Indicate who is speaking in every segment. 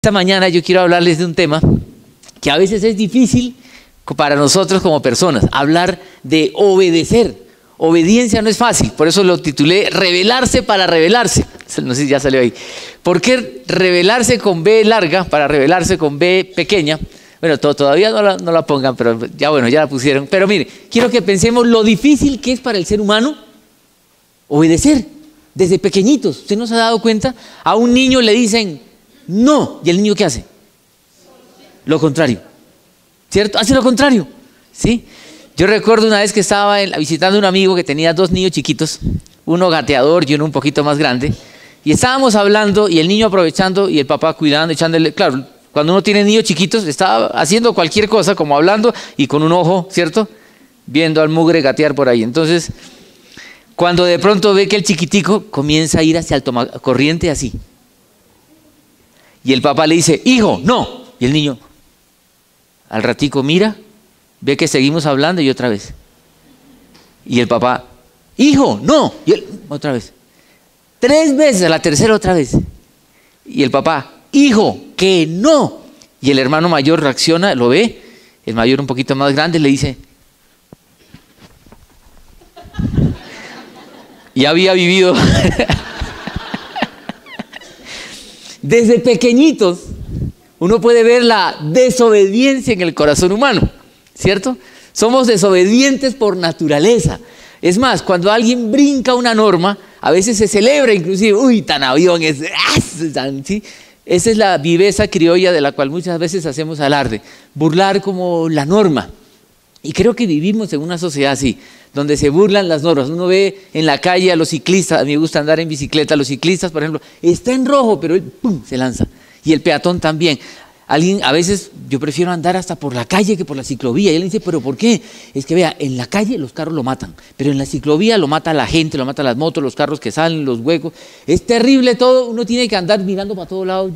Speaker 1: Esta mañana yo quiero hablarles de un tema que a veces es difícil para nosotros como personas, hablar de obedecer. Obediencia no es fácil, por eso lo titulé Rebelarse para rebelarse. No sé si ya salió ahí. ¿Por qué rebelarse con B larga para rebelarse con B pequeña? Bueno, todavía no la pongan, pero ya bueno, ya la pusieron. Pero mire, quiero que pensemos lo difícil que es para el ser humano obedecer desde pequeñitos. ¿Usted no se ha dado cuenta? A un niño le dicen no, ¿y el niño qué hace? Lo contrario, ¿cierto? Hace lo contrario, ¿sí? Yo recuerdo una vez que estaba visitando a un amigo que tenía dos niños chiquitos, uno gateador y uno un poquito más grande, y estábamos hablando y el niño aprovechando y el papá cuidando, echándole, claro, cuando uno tiene niños chiquitos, estaba haciendo cualquier cosa, como hablando y con un ojo, ¿cierto? Viendo al mugre gatear por ahí. Entonces, cuando de pronto ve que el chiquitico comienza a ir hacia el tomacorriente así. Y el papá le dice, hijo, no. Y el niño, al ratico mira, ve que seguimos hablando y otra vez. Y el papá, hijo, no. Y él, otra vez. 3 veces, a la tercera otra vez. Y el papá, hijo, que no. Y el hermano mayor reacciona, lo ve, el mayor un poquito más grande le dice, ya había vivido. Desde pequeñitos uno puede ver la desobediencia en el corazón humano, ¿cierto? Somos desobedientes por naturaleza. Es más, cuando alguien brinca una norma, a veces se celebra inclusive, uy, tan avión es, ¿sí? Esa es la viveza criolla de la cual muchas veces hacemos alarde, burlar como la norma. Y creo que vivimos en una sociedad así, donde se burlan las normas. Uno ve en la calle a los ciclistas, a mí me gusta andar en bicicleta, los ciclistas, por ejemplo, está en rojo, pero él ¡pum!, se lanza. Y el peatón también. Alguien, a veces yo prefiero andar hasta por la calle que por la ciclovía. Y él dice, ¿pero por qué? Es que vea, en la calle los carros lo matan, pero en la ciclovía lo mata la gente, lo mata las motos, los carros que salen, los huecos. Es terrible todo, uno tiene que andar mirando para todos lados.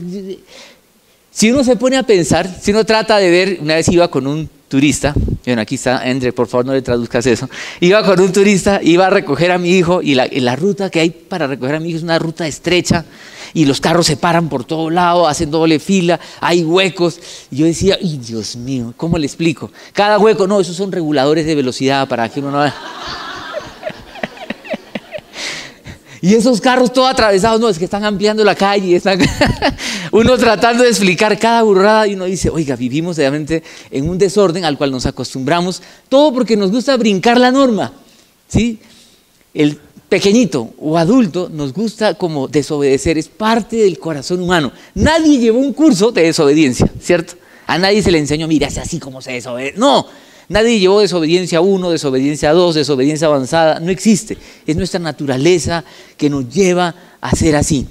Speaker 1: Si uno se pone a pensar, si uno trata de ver, una vez iba con un turista, bueno, aquí está André, por favor no le traduzcas eso, iba con un turista, iba a recoger a mi hijo y la ruta que hay para recoger a mi hijo es una ruta estrecha y los carros se paran por todo lado, hacen doble fila, hay huecos, y yo decía, ¡ay, Dios mío! ¿Cómo le explico? Cada hueco, no, esos son reguladores de velocidad para que uno no... Y esos carros todos atravesados, no, es que están ampliando la calle, están uno tratando de explicar cada burrada y uno dice, oiga, vivimos realmente en un desorden al cual nos acostumbramos, todo porque nos gusta brincar la norma, ¿sí? El pequeñito o adulto nos gusta como desobedecer, es parte del corazón humano. Nadie llevó un curso de desobediencia, ¿cierto? A nadie se le enseñó, mira, es así como se desobedece. No. Nadie llevó desobediencia 1, desobediencia 2, desobediencia avanzada, no existe. Es nuestra naturaleza que nos lleva a ser así.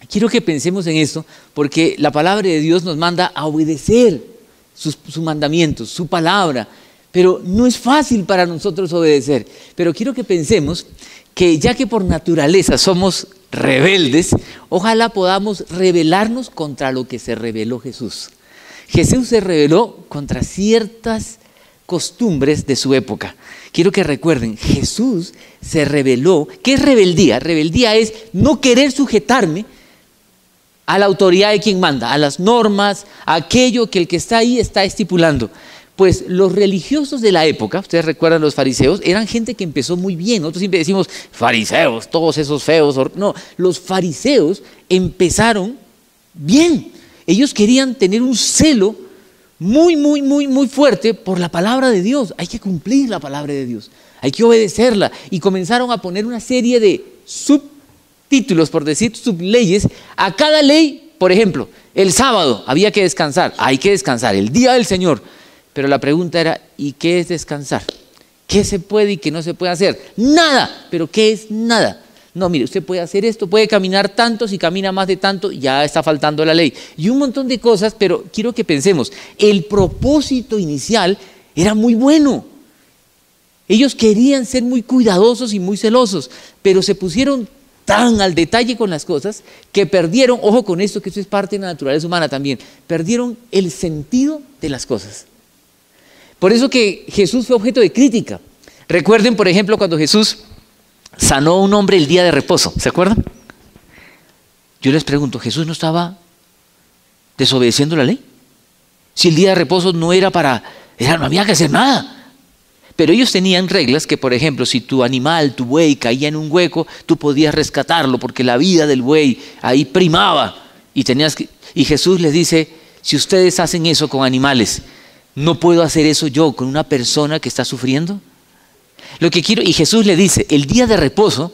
Speaker 1: Quiero que pensemos en esto porque la palabra de Dios nos manda a obedecer sus mandamientos, su palabra. Pero no es fácil para nosotros obedecer. Pero quiero que pensemos que ya que por naturaleza somos rebeldes, ojalá podamos rebelarnos contra lo que se rebeló Jesús. Jesús se rebeló contra ciertas costumbres de su época. Quiero que recuerden, Jesús se rebeló. ¿Qué es rebeldía? Rebeldía es no querer sujetarme a la autoridad de quien manda, a las normas, a aquello que el que está ahí está estipulando. Pues los religiosos de la época, ustedes recuerdan los fariseos, eran gente que empezó muy bien. Nosotros siempre decimos, fariseos, todos esos feos. No, los fariseos empezaron bien. Ellos querían tener un celo muy fuerte por la palabra de Dios. Hay que cumplir la palabra de Dios, hay que obedecerla. Y comenzaron a poner una serie de subtítulos, por decir, subleyes a cada ley. Por ejemplo, el sábado había que descansar, hay que descansar, el día del Señor. Pero la pregunta era, ¿y qué es descansar? ¿Qué se puede y qué no se puede hacer? Nada. ¿Pero qué es nada? No, mire, usted puede hacer esto, puede caminar tanto, si camina más de tanto, ya está faltando la ley. Y un montón de cosas, pero quiero que pensemos, el propósito inicial era muy bueno. Ellos querían ser muy cuidadosos y muy celosos, pero se pusieron tan al detalle con las cosas que perdieron, ojo con esto, que esto es parte de la naturaleza humana también, perdieron el sentido de las cosas. Por eso que Jesús fue objeto de crítica. Recuerden, por ejemplo, cuando Jesús sanó a un hombre el día de reposo, ¿se acuerdan? Yo les pregunto, ¿Jesús no estaba desobedeciendo la ley. Si el día de reposo no había que hacer nada. Pero ellos tenían reglas que, por ejemplo, si tu animal, tu buey, caía en un hueco, tú podías rescatarlo porque la vida del buey ahí primaba. Y Jesús les dice, si ustedes hacen eso con animales, ¿no puedo hacer eso yo con una persona que está sufriendo? Y Jesús le dice, el día de reposo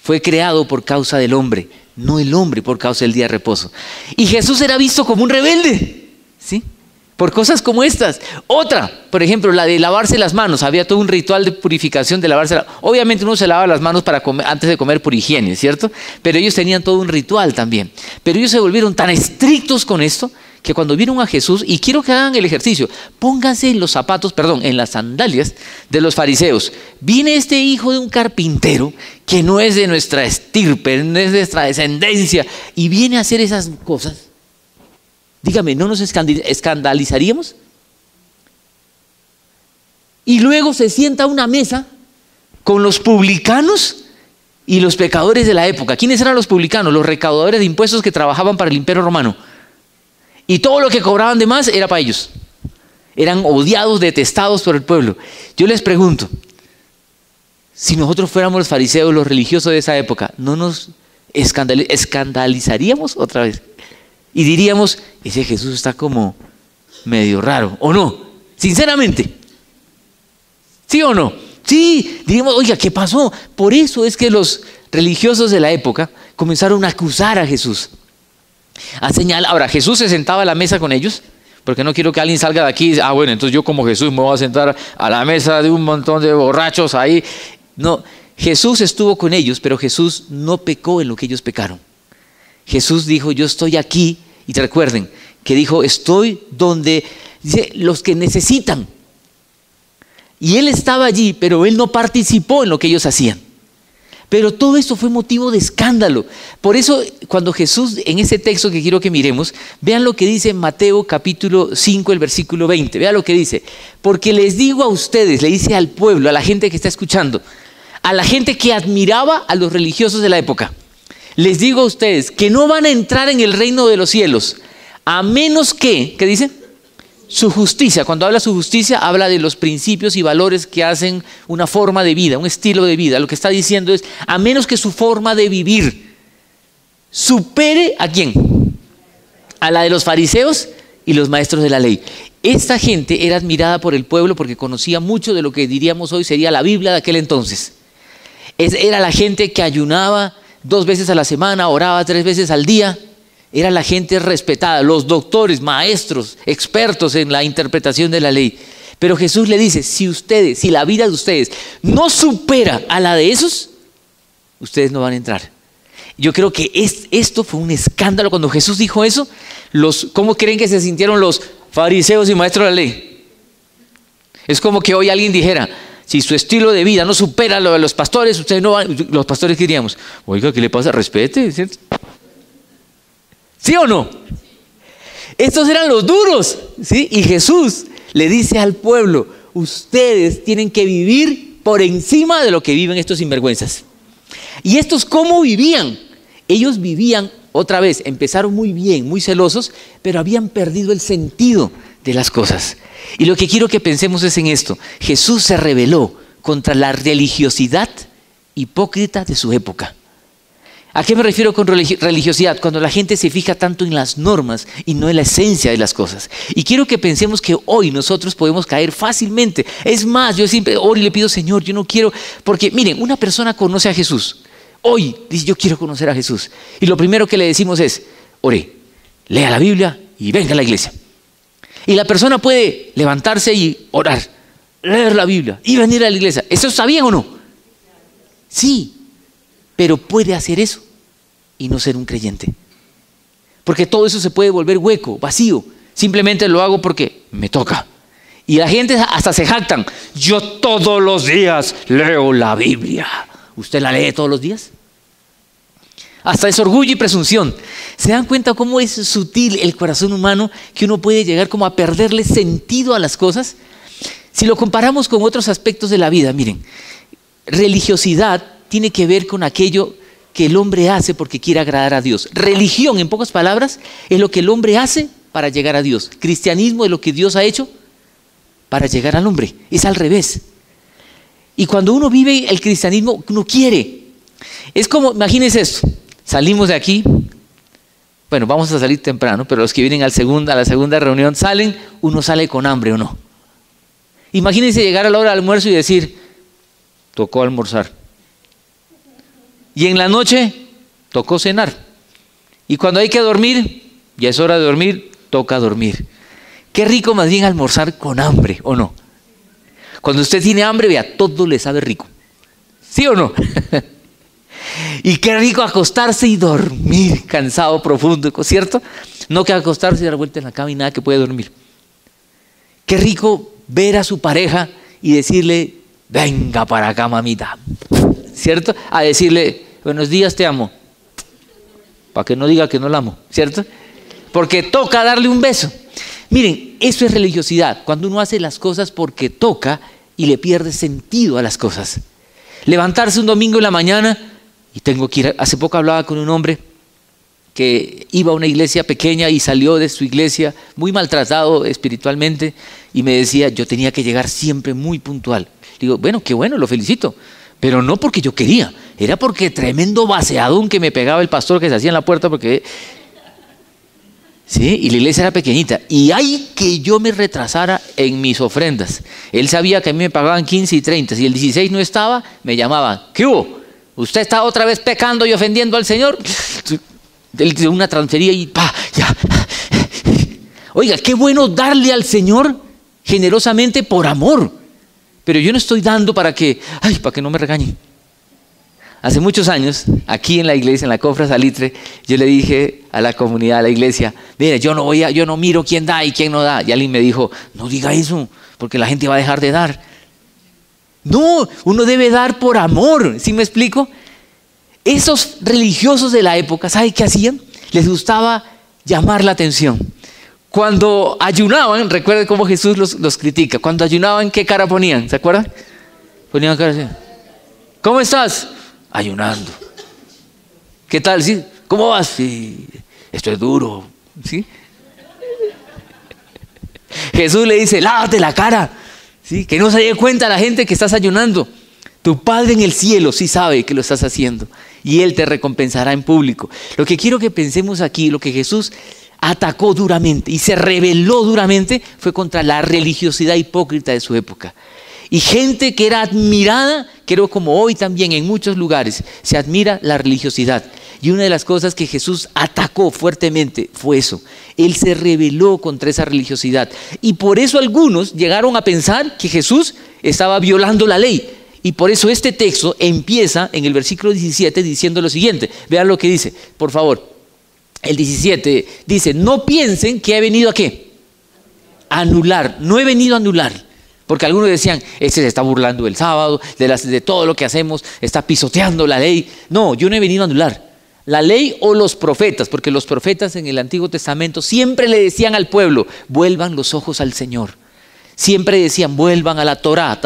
Speaker 1: fue creado por causa del hombre, no el hombre por causa del día de reposo. Y Jesús era visto como un rebelde, ¿sí? Por cosas como estas. Otra, por ejemplo, la de lavarse las manos. Había todo un ritual de purificación de lavarse las manos. Obviamente uno se lava las manos antes de comer por higiene, ¿cierto? Pero ellos tenían todo un ritual también. Pero ellos se volvieron tan estrictos con esto que cuando vieron a Jesús, y quiero que hagan el ejercicio, pónganse en en las sandalias de los fariseos. Viene este hijo de un carpintero que no es de nuestra estirpe, no es de nuestra descendencia, y viene a hacer esas cosas. Dígame, ¿no nos escandalizaríamos? Y luego se sienta a una mesa con los publicanos y los pecadores de la época. ¿Quiénes eran los publicanos? Los recaudadores de impuestos que trabajaban para el Imperio Romano. Y todo lo que cobraban de más era para ellos. Eran odiados, detestados por el pueblo. Yo les pregunto, si nosotros fuéramos los fariseos, los religiosos de esa época, ¿no nos escandalizaríamos otra vez? Y diríamos, ese Jesús está como medio raro, ¿o no? Sinceramente. ¿Sí o no? Sí, diríamos, oiga, ¿qué pasó? Por eso es que los religiosos de la época comenzaron a acusar a Jesús. A señalar. Ahora, Jesús se sentaba a la mesa con ellos, porque no quiero que alguien salga de aquí y diga, bueno, entonces yo como Jesús me voy a sentar a la mesa de un montón de borrachos ahí. No, Jesús estuvo con ellos, pero Jesús no pecó en lo que ellos pecaron. Jesús dijo, yo estoy aquí, y te recuerden que dijo, estoy donde dice, los que necesitan. Y él estaba allí, pero él no participó en lo que ellos hacían. Pero todo esto fue motivo de escándalo. Por eso, cuando Jesús, en ese texto que quiero que miremos, vean lo que dice en Mateo capítulo 5, el versículo 20. Vean lo que dice. Porque les digo a ustedes, le dice al pueblo, a la gente que está escuchando, a la gente que admiraba a los religiosos de la época. Les digo a ustedes que no van a entrar en el reino de los cielos, a menos que, ¿qué dice? Su justicia. Cuando habla su justicia, habla de los principios y valores que hacen una forma de vida, un estilo de vida. Lo que está diciendo es, a menos que su forma de vivir supere ¿a quién? A la de los fariseos y los maestros de la ley. Esta gente era admirada por el pueblo porque conocía mucho de lo que diríamos hoy sería la Biblia de aquel entonces. Era la gente que ayunaba 2 veces a la semana, oraba 3 veces al día. Era la gente respetada, los doctores, maestros, expertos en la interpretación de la ley. Pero Jesús le dice, si la vida de ustedes no supera a la de esos, ustedes no van a entrar. Yo creo que esto fue un escándalo cuando Jesús dijo eso. ¿Cómo creen que se sintieron los fariseos y maestros de la ley? Es como que hoy alguien dijera, si su estilo de vida no supera lo de los pastores, ustedes no van. Los pastores, ¿qué diríamos? Oiga, ¿qué le pasa? Respete, ¿cierto? ¿Sí o no? Estos eran los duros, ¿sí? Y Jesús le dice al pueblo, ustedes tienen que vivir por encima de lo que viven estos sinvergüenzas. ¿Y estos cómo vivían? Ellos vivían, otra vez, empezaron muy bien, muy celosos, pero habían perdido el sentido de las cosas. Y lo que quiero que pensemos es en esto. Jesús se rebeló contra la religiosidad hipócrita de su época. ¿A qué me refiero con religiosidad? Cuando la gente se fija tanto en las normas y no en la esencia de las cosas. Y quiero que pensemos que hoy nosotros podemos caer fácilmente. Es más, yo siempre oro y le pido, Señor, yo no quiero, porque miren, una persona conoce a Jesús. Hoy dice, yo quiero conocer a Jesús. Y lo primero que le decimos es, ore, lea la Biblia y venga a la iglesia. Y la persona puede levantarse y orar, leer la Biblia y venir a la iglesia. ¿Eso está bien o no? Sí, pero puede hacer eso y no ser un creyente. Porque todo eso se puede volver hueco, vacío. Simplemente lo hago porque me toca. Y la gente hasta se jactan. Yo todos los días leo la Biblia. ¿Usted la lee todos los días? Hasta es orgullo y presunción. ¿Se dan cuenta cómo es sutil el corazón humano que uno puede llegar como a perderle sentido a las cosas? Si lo comparamos con otros aspectos de la vida, miren, religiosidad tiene que ver con aquello que el hombre hace porque quiere agradar a Dios. Religión, en pocas palabras, es lo que el hombre hace para llegar a Dios. Cristianismo es lo que Dios ha hecho para llegar al hombre. Es al revés. Y cuando uno vive el cristianismo, uno quiere. Es como, imagínense esto, salimos de aquí, bueno, vamos a salir temprano, pero los que vienen a la segunda reunión salen, uno sale con hambre o no. Imagínense llegar a la hora del almuerzo y decir, tocó almorzar. Y en la noche, tocó cenar. Y cuando hay que dormir, ya es hora de dormir, toca dormir. Qué rico más bien almorzar con hambre, ¿o no? Cuando usted tiene hambre, vea, todo le sabe rico. ¿Sí o no? Y qué rico acostarse y dormir, cansado, profundo, ¿cierto? No que acostarse y dar vuelta en la cama y nada que puede dormir. Qué rico ver a su pareja y decirle, venga para acá, mamita, ¿cierto? A decirle, buenos días, te amo, para que no diga que no la amo, ¿cierto? Porque toca darle un beso. Miren, eso es religiosidad, cuando uno hace las cosas porque toca y le pierde sentido a las cosas. Levantarse un domingo en la mañana y tengo que ir, hace poco hablaba con un hombre que iba a una iglesia pequeña y salió de su iglesia muy maltratado espiritualmente y me decía, yo tenía que llegar siempre muy puntual. Digo, bueno, qué bueno, lo felicito, pero no porque yo quería, era porque tremendo vaciadón que me pegaba el pastor que se hacía en la puerta porque... Sí, y la iglesia era pequeñita. Y hay que yo me retrasara en mis ofrendas. Él sabía que a mí me pagaban 15 y 30. Si el 16 no estaba, me llamaban. ¿Qué hubo? ¿Usted está otra vez pecando y ofendiendo al Señor? Él dio una transfería y ¡pa! Ya. Oiga, qué bueno darle al Señor generosamente por amor. Pero yo no estoy dando para que no me regañen. Hace muchos años, aquí en la iglesia, en la Cofra Salitre, yo le dije a la comunidad, a la iglesia, mire, yo no miro quién da y quién no da. Y alguien me dijo, no diga eso, porque la gente va a dejar de dar. No, uno debe dar por amor, ¿sí me explico? Esos religiosos de la época, ¿sabe qué hacían? Les gustaba llamar la atención. Cuando ayunaban, recuerden cómo Jesús los critica, cuando ayunaban, ¿qué cara ponían? ¿Se acuerdan? Ponían cara así. ¿Cómo estás? Ayunando. ¿Qué tal? ¿Sí? ¿Cómo vas? Sí, esto es duro. ¿Sí? Jesús le dice, lávate la cara. ¿Sí? Que no se dé cuenta la gente que estás ayunando. Tu Padre en el cielo sí sabe que lo estás haciendo y Él te recompensará en público. Lo que quiero que pensemos aquí, lo que Jesús atacó duramente y se rebeló duramente fue contra la religiosidad hipócrita de su época. Y gente que era admirada, creo como hoy también en muchos lugares, se admira la religiosidad. Y una de las cosas que Jesús atacó fuertemente fue eso. Él se rebeló contra esa religiosidad. Y por eso algunos llegaron a pensar que Jesús estaba violando la ley. Y por eso este texto empieza en el versículo 17 diciendo lo siguiente. Vean lo que dice, por favor. El 17 dice, no piensen que he venido a ¿qué? A anular. No he venido a anular. Porque algunos decían, este se está burlando del sábado, de todo lo que hacemos, está pisoteando la ley. No, yo no he venido a anular la ley o los profetas, porque los profetas en el Antiguo Testamento siempre le decían al pueblo, vuelvan los ojos al Señor. Siempre decían, vuelvan a la Torá,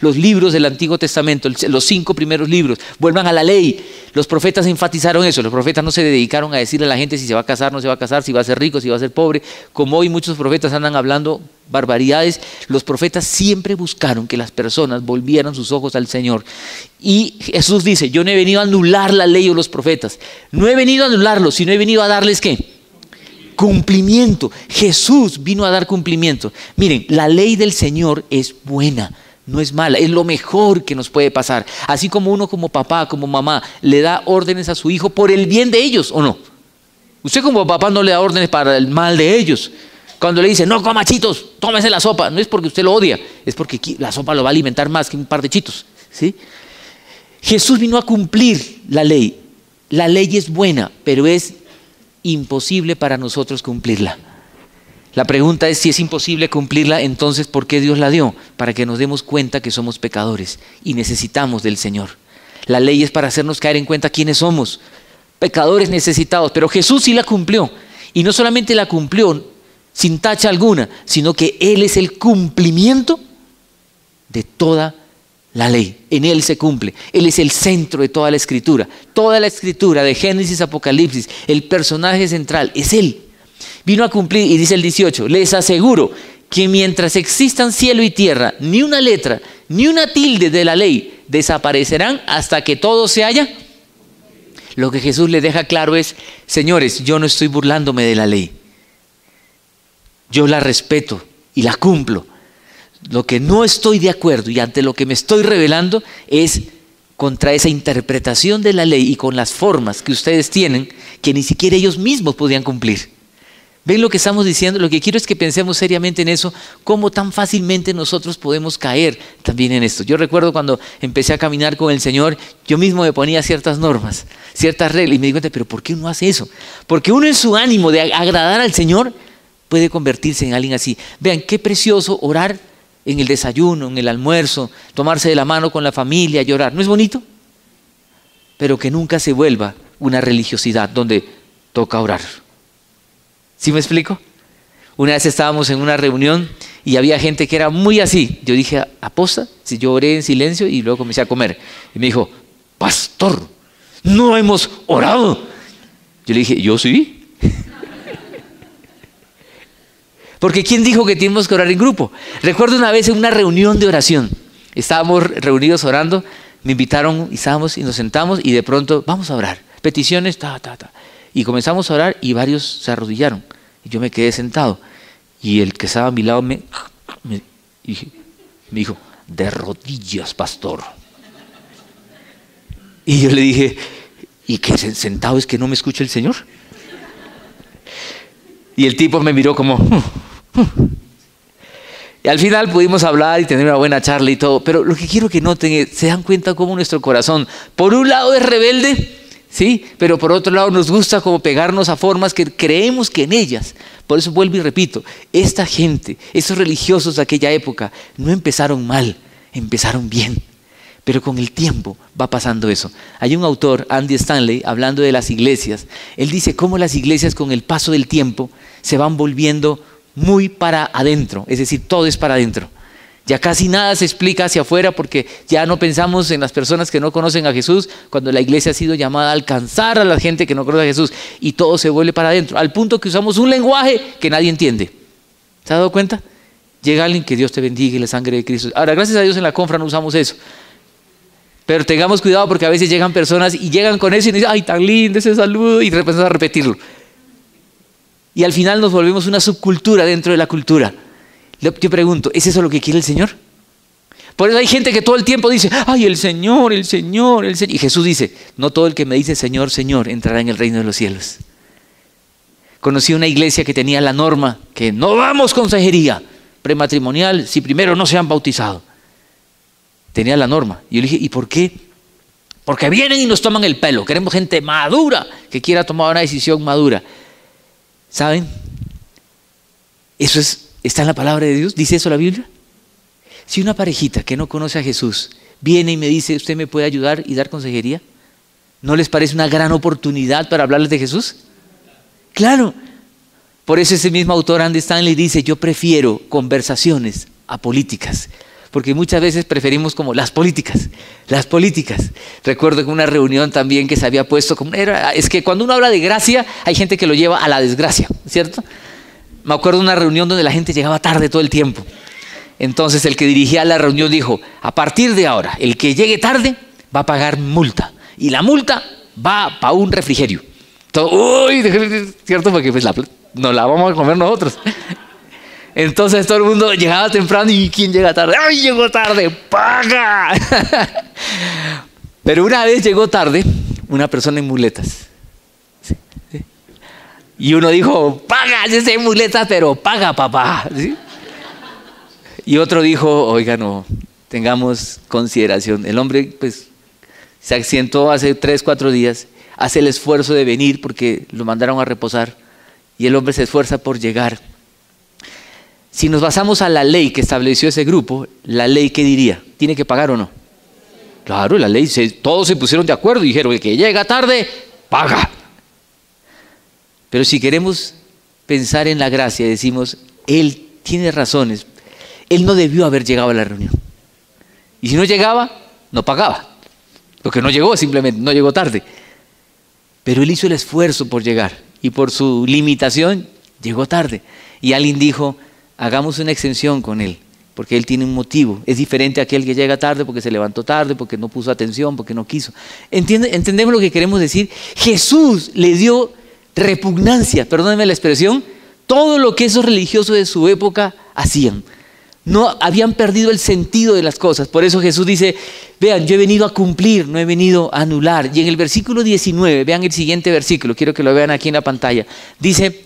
Speaker 1: los libros del Antiguo Testamento, los 5 primeros libros, vuelvan a la ley. Los profetas enfatizaron eso, los profetas no se dedicaron a decirle a la gente si se va a casar, no se va a casar, si va a ser rico, si va a ser pobre. Como hoy muchos profetas andan hablando barbaridades, los profetas siempre buscaron que las personas volvieran sus ojos al Señor. Y Jesús dice, yo no he venido a anular la ley o los profetas, no he venido a anularlos, sino he venido a darles ¿qué? Cumplimiento. Jesús vino a dar cumplimiento. Miren, la ley del Señor es buena, no es mala, es lo mejor que nos puede pasar. Así como uno como papá, como mamá, le da órdenes a su hijo por el bien de ellos, ¿o no? Usted como papá no le da órdenes para el mal de ellos. Cuando le dice, no coma chitos, tómese la sopa, no es porque usted lo odia, es porque la sopa lo va a alimentar más que un par de chitos, ¿sí? Jesús vino a cumplir la ley. La ley es buena, pero es imposible para nosotros cumplirla. La pregunta es, si es imposible cumplirla, entonces ¿por qué Dios la dio? Para que nos demos cuenta que somos pecadores y necesitamos del Señor. La ley es para hacernos caer en cuenta quiénes somos, pecadores necesitados, pero Jesús sí la cumplió. Y no solamente la cumplió sin tacha alguna, sino que Él es el cumplimiento de toda La ley, en Él se cumple. Él es el centro de toda la Escritura. Toda la Escritura, de Génesis a Apocalipsis, el personaje central es Él. Vino a cumplir, y dice el 18, les aseguro que mientras existan cielo y tierra, ni una letra, ni una tilde de la ley desaparecerán hasta que todo se haya. Lo que Jesús le deja claro es, señores, yo no estoy burlándome de la ley. Yo la respeto y la cumplo. Lo que no estoy de acuerdo y ante lo que me estoy rebelando es contra esa interpretación de la ley y con las formas que ustedes tienen que ni siquiera ellos mismos podían cumplir. ¿Ven lo que estamos diciendo? Lo que quiero es que pensemos seriamente en eso, cómo tan fácilmente nosotros podemos caer también en esto. Yo recuerdo cuando empecé a caminar con el Señor, yo mismo me ponía ciertas normas, ciertas reglas y me di cuenta, pero ¿por qué uno hace eso? Porque uno en su ánimo de agradar al Señor puede convertirse en alguien así. Vean, qué precioso orar en el desayuno, en el almuerzo, tomarse de la mano con la familia, llorar. ¿No es bonito? Pero que nunca se vuelva una religiosidad donde toca orar. ¿Sí me explico? Una vez estábamos en una reunión y había gente que era muy así. Yo dije, ¿aposta? Si yo oré en silencio y luego comencé a comer. Y me dijo, pastor, no hemos orado. Yo le dije, ¿yo sí? Porque ¿quién dijo que tenemos que orar en grupo? Recuerdo una vez en una reunión de oración. Estábamos reunidos orando, me invitaron y nos sentamos y de pronto, vamos a orar. Peticiones, Y comenzamos a orar y varios se arrodillaron. Y yo me quedé sentado. Y el que estaba a mi lado me dijo, de rodillas, pastor. Y yo le dije, ¿y qué sentado es que no me escucha el Señor? Y el tipo me miró como... Y al final pudimos hablar y tener una buena charla y todo. Pero lo que quiero que noten es, ¿se dan cuenta cómo nuestro corazón, por un lado es rebelde? ¿Sí? Pero por otro lado nos gusta como pegarnos a formas que creemos que en ellas. Por eso vuelvo y repito, esta gente, esos religiosos de aquella época, no empezaron mal, empezaron bien. Pero con el tiempo va pasando eso. Hay un autor, Andy Stanley, hablando de las iglesias. Él dice cómo las iglesias con el paso del tiempo se van volviendo muy para adentro. Es decir, todo es para adentro. Ya casi nada se explica hacia afuera porque ya no pensamos en las personas que no conocen a Jesús cuando la iglesia ha sido llamada a alcanzar a la gente que no conoce a Jesús y todo se vuelve para adentro, al punto que usamos un lenguaje que nadie entiende. ¿Se ha dado cuenta? Llega alguien, que Dios te bendiga y la sangre de Cristo. Ahora, gracias a Dios en la confra no usamos eso. Pero tengamos cuidado porque a veces llegan personas y llegan con eso y nos dicen, ay, tan lindo ese saludo, y empezamos a repetirlo. Y al final nos volvemos una subcultura dentro de la cultura. Yo pregunto, ¿es eso lo que quiere el Señor? Por eso hay gente que todo el tiempo dice, ay, el Señor, el Señor, el Señor. Y Jesús dice, no todo el que me dice Señor, Señor, entrará en el reino de los cielos. Conocí una iglesia que tenía la norma que no damos consejería prematrimonial si primero no se han bautizado. Tenía la norma. Y yo le dije, ¿y por qué? Porque vienen y nos toman el pelo. Queremos gente madura que quiera tomar una decisión madura. ¿Saben? Eso está en la palabra de Dios. ¿Dice eso la Biblia? Si una parejita que no conoce a Jesús viene y me dice, ¿usted me puede ayudar y dar consejería? ¿No les parece una gran oportunidad para hablarles de Jesús? Claro. Por eso ese mismo autor, Andy Stanley, dice, yo prefiero conversaciones a políticas. Porque muchas veces preferimos como las políticas. Recuerdo que una reunión también que se había puesto como... Es que cuando uno habla de gracia, hay gente que lo lleva a la desgracia, ¿cierto? Me acuerdo de una reunión donde la gente llegaba tarde todo el tiempo. Entonces el que dirigía la reunión dijo, a partir de ahora, el que llegue tarde va a pagar multa. Y la multa va para un refrigerio. Todo, uy, ¿cierto? Porque pues no la vamos a comer nosotros. Entonces todo el mundo llegaba temprano y ¿quién llega tarde? ¡Ay, llegó tarde! ¡Paga! Pero una vez llegó tarde una persona en muletas. ¿Sí? ¿Sí? Y uno dijo, paga, yo sé muletas, pero paga, papá. ¿Sí? Y otro dijo, oiga, no, tengamos consideración. El hombre pues se accidentó hace 3, 4 días, hace el esfuerzo de venir porque lo mandaron a reposar y el hombre se esfuerza por llegar. Si nos basamos a la ley que estableció ese grupo, ¿la ley qué diría? ¿Tiene que pagar o no? Claro, la ley, todos se pusieron de acuerdo y dijeron, el que llega tarde, paga. Pero si queremos pensar en la gracia, decimos, él tiene razones, él no debió haber llegado a la reunión. Y si no llegaba, no pagaba. Porque no llegó, simplemente no llegó tarde. Pero él hizo el esfuerzo por llegar y por su limitación llegó tarde. Y alguien dijo, hagamos una exención con él, porque él tiene un motivo. Es diferente a aquel que llega tarde porque se levantó tarde, porque no puso atención, porque no quiso. ¿Entendemos lo que queremos decir? Jesús le dio repugnancia, perdónenme la expresión, todo lo que esos religiosos de su época hacían. No habían perdido el sentido de las cosas. Por eso Jesús dice, vean, yo he venido a cumplir, no he venido a anular. Y en el versículo 19, vean el siguiente versículo, quiero que lo vean aquí en la pantalla. Dice,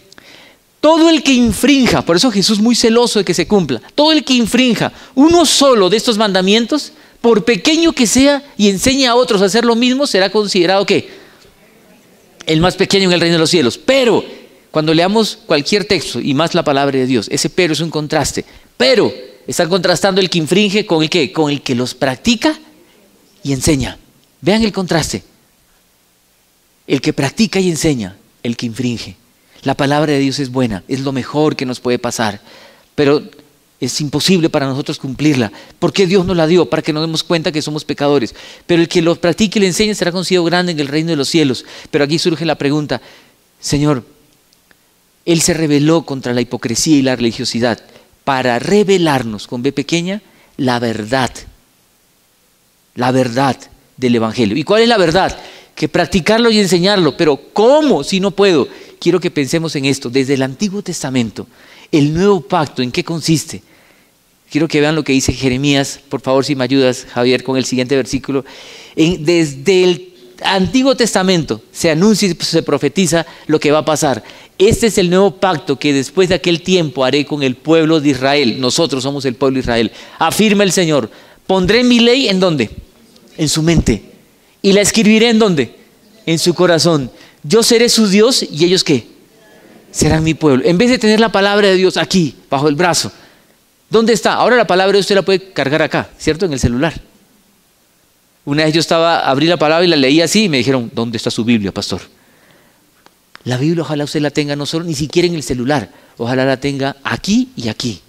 Speaker 1: todo el que infrinja, por eso Jesús muy celoso de que se cumpla, todo el que infrinja uno solo de estos mandamientos, por pequeño que sea, y enseñe a otros a hacer lo mismo, será considerado ¿qué? El más pequeño en el reino de los cielos. Pero cuando leamos cualquier texto, y más la palabra de Dios, ese pero es un contraste. Pero está contrastando el que infringe con el que, con el que los practica y enseña. Vean el contraste. El que practica y enseña, el que infringe. La palabra de Dios es buena, es lo mejor que nos puede pasar, pero es imposible para nosotros cumplirla. ¿Por qué Dios nos la dio? Para que nos demos cuenta que somos pecadores. Pero el que lo practique y le enseñe será considerado grande en el reino de los cielos. Pero aquí surge la pregunta, Señor, Él se rebeló contra la hipocresía y la religiosidad para revelarnos, con B pequeña, la verdad del Evangelio. ¿Y cuál es la verdad? Que practicarlo y enseñarlo. Pero ¿cómo si no puedo? Quiero que pensemos en esto. Desde el Antiguo Testamento, el nuevo pacto, ¿en qué consiste? Quiero que vean lo que dice Jeremías. Por favor, si me ayudas, Javier, con el siguiente versículo. Desde el Antiguo Testamento se anuncia y se profetiza lo que va a pasar. Este es el nuevo pacto que después de aquel tiempo haré con el pueblo de Israel. Nosotros somos el pueblo de Israel. Afirma el Señor. Pondré mi ley ¿en dónde? En su mente. ¿Y la escribiré en dónde? En su corazón. Yo seré su Dios y ellos ¿qué? Serán mi pueblo. En vez de tener la palabra de Dios aquí, bajo el brazo. ¿Dónde está? Ahora la palabra de Dios usted la puede cargar acá, ¿cierto? En el celular. Una vez abrí la palabra y la leí así y me dijeron, ¿dónde está su Biblia, pastor? La Biblia ojalá usted la tenga no solo, ni siquiera en el celular. Ojalá la tenga aquí y aquí.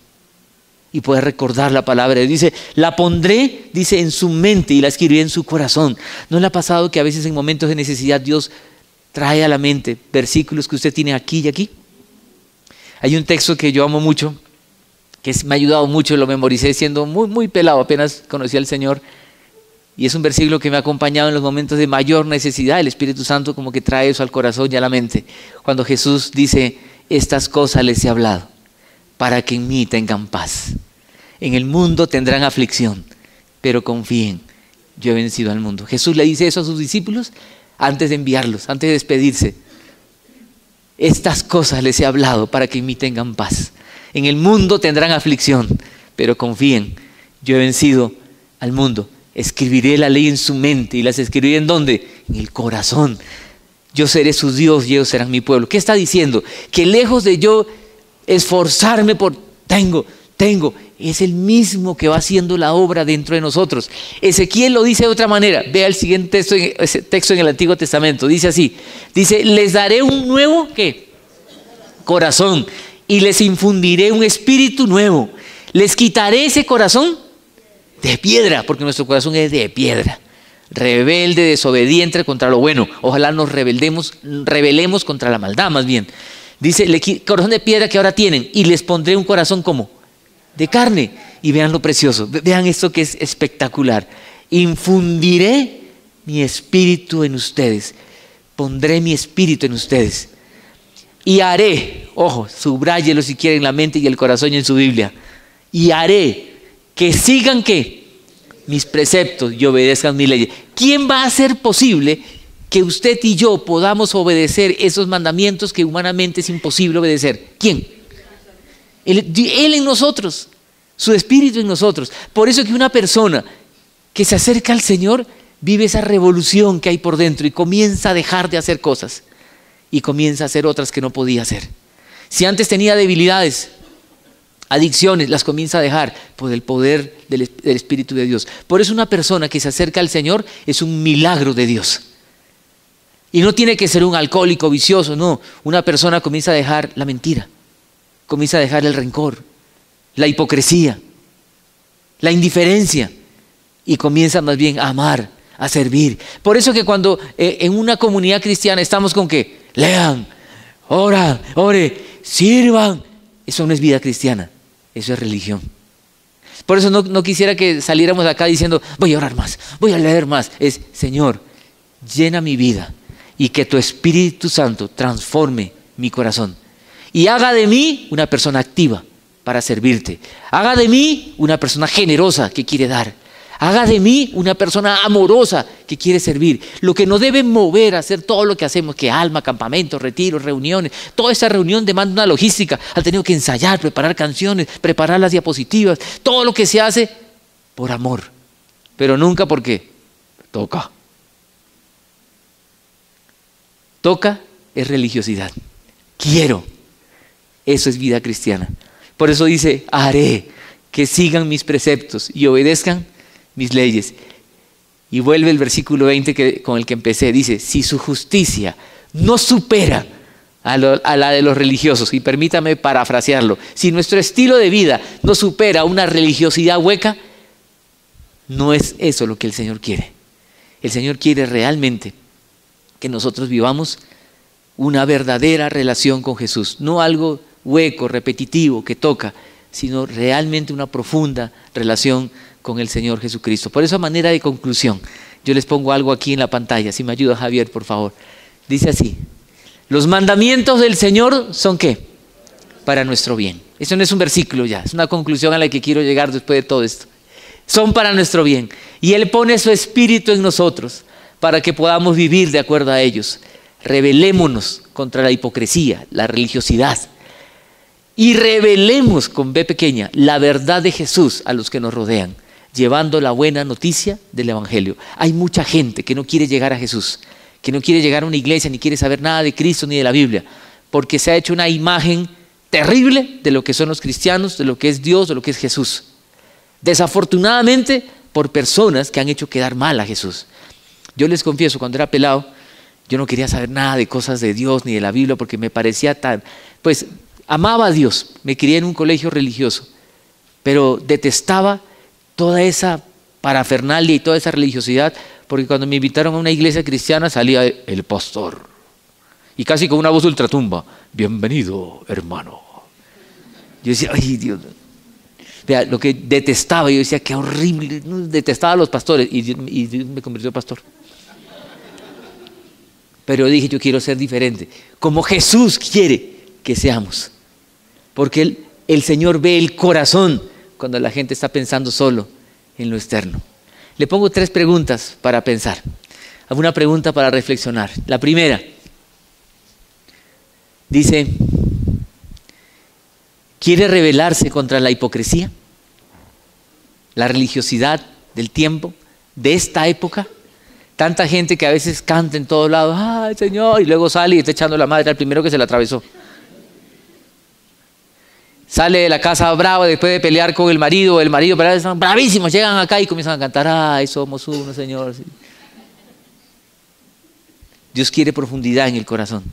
Speaker 1: Y pueda recordar la palabra. Dice, la pondré, dice, en su mente y la escribiré en su corazón. ¿No le ha pasado que a veces en momentos de necesidad Dios trae a la mente versículos que usted tiene aquí y aquí? Hay un texto que yo amo mucho, que me ha ayudado mucho, lo memoricé siendo muy, muy pelado, apenas conocí al Señor. Y es un versículo que me ha acompañado en los momentos de mayor necesidad. El Espíritu Santo como que trae eso al corazón y a la mente. Cuando Jesús dice, estas cosas les he hablado, para que en mí tengan paz. En el mundo tendrán aflicción, pero confíen, yo he vencido al mundo. Jesús le dice eso a sus discípulos antes de enviarlos, antes de despedirse. Estas cosas les he hablado para que en mí tengan paz. En el mundo tendrán aflicción, pero confíen, yo he vencido al mundo. Escribiré la ley en su mente y las escribiré ¿en dónde? En el corazón. Yo seré su Dios y ellos serán mi pueblo. ¿Qué está diciendo? Que lejos de yo esforzarme por tengo, es el mismo que va haciendo la obra dentro de nosotros. Ezequiel lo dice de otra manera. Vea el siguiente texto en el Antiguo Testamento. Dice así, dice, les daré un nuevo ¿qué? Corazón y les infundiré un espíritu nuevo. Les quitaré ese corazón de piedra, porque nuestro corazón es de piedra, rebelde, desobediente contra lo bueno. Ojalá nos rebelemos contra la maldad más bien. Dice, corazón de piedra que ahora tienen, y les pondré un corazón como de carne. Y vean lo precioso, vean esto que es espectacular. Infundiré mi espíritu en ustedes, pondré mi espíritu en ustedes. Y haré, ojo, subráyelo si quieren en la mente y el corazón y en su Biblia. Y haré que sigan ¿qué? Mis preceptos y obedezcan mis leyes. ¿Quién va a hacer posible que usted y yo podamos obedecer esos mandamientos que humanamente es imposible obedecer? ¿Quién? Él en nosotros, su espíritu en nosotros. Por eso que una persona que se acerca al Señor vive esa revolución que hay por dentro y comienza a dejar de hacer cosas y comienza a hacer otras que no podía hacer. Si antes tenía debilidades, adicciones, las comienza a dejar por el poder del Espíritu de Dios. Por eso una persona que se acerca al Señor es un milagro de Dios. Y no tiene que ser un alcohólico vicioso, no. Una persona comienza a dejar la mentira, comienza a dejar el rencor, la hipocresía, la indiferencia. y comienza más bien a amar, a servir. Por eso que cuando en una comunidad cristiana estamos con que lean, oran, ore, sirvan, eso no es vida cristiana, eso es religión. Por eso no quisiera que saliéramos de acá diciendo, voy a orar más, voy a leer más. Es, Señor, llena mi vida y que tu Espíritu Santo transforme mi corazón y haga de mí una persona activa para servirte. Haga de mí una persona generosa que quiere dar. Haga de mí una persona amorosa que quiere servir. Lo que nos debe mover a hacer todo lo que hacemos, que alma, campamentos, retiros, reuniones, toda esa reunión demanda una logística. Ha tenido que ensayar, preparar canciones, preparar las diapositivas, todo lo que se hace por amor, pero nunca porque toca. Toca es religiosidad. Quiero. Eso es vida cristiana. Por eso dice, haré que sigan mis preceptos y obedezcan mis leyes. Y vuelve el versículo 20 con el que empecé. Dice, si su justicia no supera a la de los religiosos, y permítame parafrasearlo, si nuestro estilo de vida no supera una religiosidad hueca, no es eso lo que el Señor quiere. El Señor quiere realmente que nosotros vivamos una verdadera relación con Jesús, no algo hueco, repetitivo, que toca, sino realmente una profunda relación con el Señor Jesucristo. Por eso, a manera de conclusión, yo les pongo algo aquí en la pantalla. Si me ayuda Javier, por favor. Dice así, los mandamientos del Señor son ¿qué? Para nuestro bien. Eso no es un versículo ya, es una conclusión a la que quiero llegar después de todo esto. Son para nuestro bien. Y Él pone su Espíritu en nosotros para que podamos vivir de acuerdo a ellos. Rebelémonos contra la hipocresía, la religiosidad. Y revelemos con B pequeña la verdad de Jesús a los que nos rodean, llevando la buena noticia del Evangelio. Hay mucha gente que no quiere llegar a Jesús, que no quiere llegar a una iglesia, ni quiere saber nada de Cristo ni de la Biblia, porque se ha hecho una imagen terrible de lo que son los cristianos, de lo que es Dios, de lo que es Jesús. Desafortunadamente, por personas que han hecho quedar mal a Jesús. Yo les confieso, cuando era pelado, yo no quería saber nada de cosas de Dios ni de la Biblia, porque me parecía tan, pues, amaba a Dios, me crié en un colegio religioso, pero detestaba toda esa parafernalia y toda esa religiosidad, porque cuando me invitaron a una iglesia cristiana salía el pastor, y casi con una voz ultratumba, bienvenido hermano. Yo decía, ay Dios, vea, lo que detestaba, yo decía, qué horrible, detestaba a los pastores, y Dios me convirtió en pastor. Pero dije, yo quiero ser diferente, como Jesús quiere que seamos. Porque el Señor ve el corazón cuando la gente está pensando solo en lo externo. Le pongo 3 preguntas para pensar. Una pregunta para reflexionar. La primera, dice, ¿quiere rebelarse contra la hipocresía? La religiosidad del tiempo, de esta época. Tanta gente que a veces canta en todos lados, ¡ay Señor! Y luego sale y está echando la madre al primero que se la atravesó. Sale de la casa bravo después de pelear con el marido pero están bravísimos, llegan acá y comienzan a cantar, ¡ay, somos uno, Señor! Sí. Dios quiere profundidad en el corazón.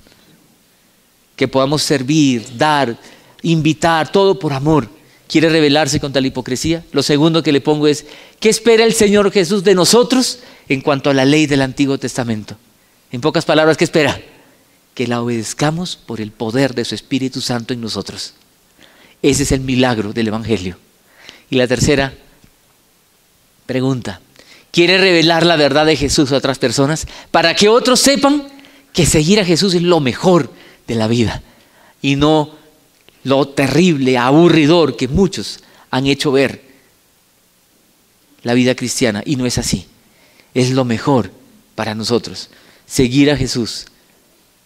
Speaker 1: Que podamos servir, dar, invitar, todo por amor. ¿Quiere rebelarse contra la hipocresía? Lo segundo que le pongo es, ¿qué espera el Señor Jesús de nosotros en cuanto a la ley del Antiguo Testamento? En pocas palabras, ¿qué espera? Que la obedezcamos por el poder de su Espíritu Santo en nosotros. Ese es el milagro del Evangelio. Y la tercera pregunta, ¿quiere revelar la verdad de Jesús a otras personas para que otros sepan que seguir a Jesús es lo mejor de la vida y no lo terrible, aburridor que muchos han hecho ver la vida cristiana? Y no es así. Es lo mejor para nosotros, seguir a Jesús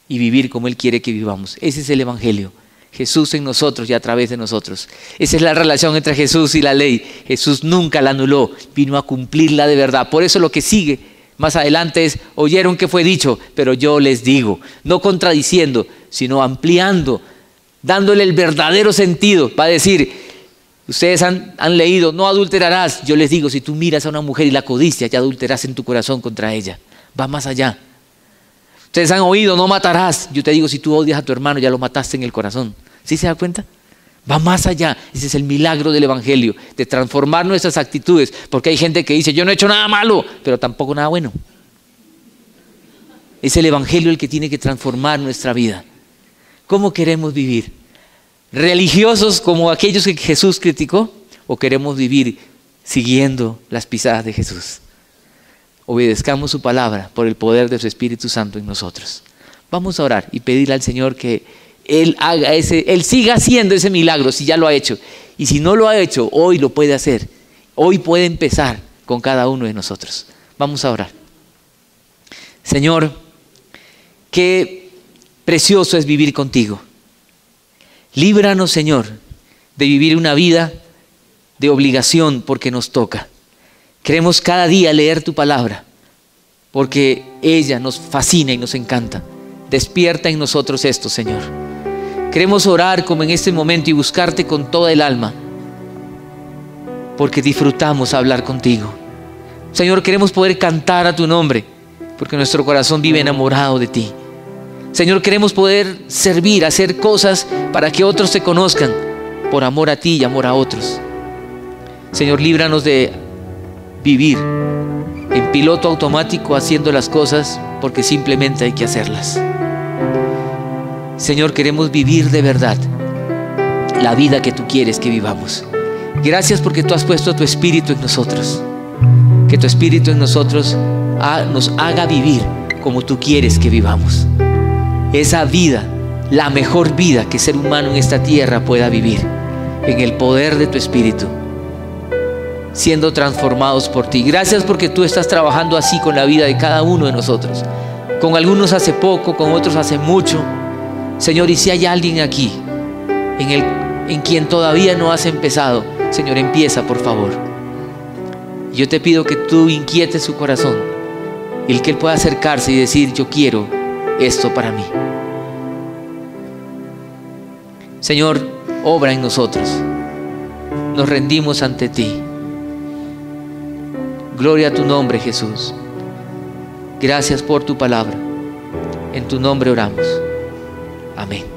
Speaker 1: y vivir como Él quiere que vivamos. Ese es el Evangelio. Jesús en nosotros y a través de nosotros. Esa es la relación entre Jesús y la ley. Jesús nunca la anuló, vino a cumplirla de verdad. Por eso lo que sigue más adelante es, oyeron que fue dicho, pero yo les digo, no contradiciendo, sino ampliando, dándole el verdadero sentido. Va a decir, ustedes han leído, no adulterarás. Yo les digo, si tú miras a una mujer y la codicias, ya adulterás en tu corazón contra ella. Va más allá. Ustedes han oído, no matarás. Yo te digo, si tú odias a tu hermano, ya lo mataste en el corazón. ¿Sí se da cuenta? Va más allá. Ese es el milagro del Evangelio, de transformar nuestras actitudes. Porque hay gente que dice, yo no he hecho nada malo, pero tampoco nada bueno. Es el Evangelio el que tiene que transformar nuestra vida. ¿Cómo queremos vivir? ¿Religiosos como aquellos que Jesús criticó? ¿O queremos vivir siguiendo las pisadas de Jesús? Obedezcamos su palabra por el poder de su Espíritu Santo en nosotros. Vamos a orar y pedirle al Señor que Él siga haciendo ese milagro si ya lo ha hecho. Y si no lo ha hecho, hoy lo puede hacer. Hoy puede empezar con cada uno de nosotros. Vamos a orar. Señor, qué precioso es vivir contigo. Líbranos, Señor, de vivir una vida de obligación porque nos toca. Queremos cada día leer tu palabra porque ella nos fascina y nos encanta. Despierta en nosotros esto, Señor. Queremos orar como en este momento y buscarte con toda el alma porque disfrutamos hablar contigo. Señor, queremos poder cantar a tu nombre porque nuestro corazón vive enamorado de ti. Señor, queremos poder servir, hacer cosas para que otros te conozcan por amor a ti y amor a otros. Señor, líbranos de vivir en piloto automático haciendo las cosas porque simplemente hay que hacerlas. Señor, queremos vivir de verdad la vida que tú quieres que vivamos. Gracias porque tú has puesto tu Espíritu en nosotros. Que tu Espíritu en nosotros nos haga vivir como tú quieres que vivamos. Esa vida, la mejor vida que ser humano en esta tierra pueda vivir, en el poder de tu Espíritu, siendo transformados por ti. Gracias porque tú estás trabajando así con la vida de cada uno de nosotros. Con algunos hace poco, con otros hace mucho. Señor, y si hay alguien aquí en quien todavía no has empezado, Señor, empieza por favor. Yo te pido que tú inquietes su corazón y el que él pueda acercarse y decir, yo quiero esto para mí. Señor, obra en nosotros. Nos rendimos ante ti. Gloria a tu nombre, Jesús. Gracias por tu palabra. En tu nombre oramos. Amén.